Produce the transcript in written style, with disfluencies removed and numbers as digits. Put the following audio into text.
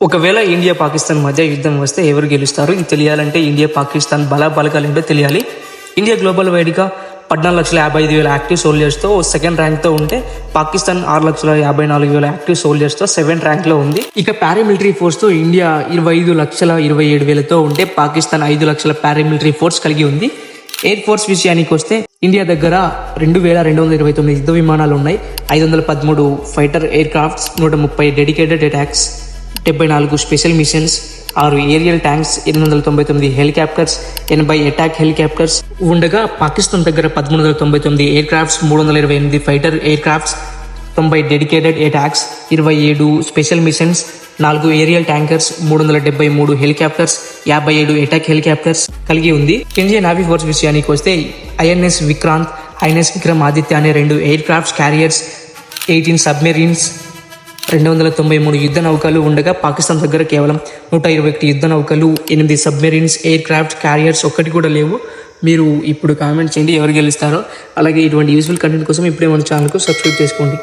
ఒకవేళ ఇండియా పాకిస్తాన్ మధ్య యుద్ధం వస్తే ఎవరు గెలుస్తారు? ఇది తెలియాలంటే ఇండియా పాకిస్తాన్ బలగాలేంటో తెలియాలి. ఇండియా గ్లోబల్ వైడ్గా 14,55,000 యాక్టివ్ సోల్జర్స్తో సెకండ్ ర్యాంక్తో ఉంటే పాకిస్తాన్ 6,54,000 యాక్టివ్ సోల్జర్స్తో సెవెంత్ ర్యాంక్లో ఉంది. ఇక పారామిలిటరీ ఫోర్స్తో ఇండియా 25,27,000తో ఉంటే పాకిస్తాన్ 5 లక్షల పారామిలిటరీ ఫోర్స్ కలిగి ఉంది. ఎయిర్ ఫోర్స్ విషయానికి వస్తే ఇండియా దగ్గర 2,229 యుద్ధ విమానాలు ఉన్నాయి, 513 fighter aircrafts, 130 dedicated attacks, 74 special missions, 6 aerial tanks, 899 helicopters, 80 attack helicopters ఉండగా పాకిస్తాన్ దగ్గర 1399 aircrafts, 328 fighter aircrafts, 90 dedicated attacks, 27 special missions, 4 aerial tankers, 373 helicopters, 57 attack helicopters కలిగి ఉంది. ఇండియన్ నేవీ ఫోర్స్ విషయానికి వస్తే INS Vikrant, INS Vikramaditya అనే 2 air crafts carriers, 18 submarines, 293 యుద్ధ నౌకలు ఉండగా పాకిస్తాన్ దగ్గర కేవలం 121 యుద్ధ నౌకలు, 8 సబ్మెరీన్స్, ఎయిర్ క్రాఫ్ట్ క్యారియర్స్ ఒక్కటి కూడా లేవు. మీరు ఇప్పుడు కామెంట్ చేయండి ఎవరు గెలుస్తారో. అలాగే ఇటువంటి యూస్ఫుల్ కంటెంట్ కోసం ఇప్పుడే మన ఛానల్కు సబ్స్క్రైబ్ చేసుకోండి.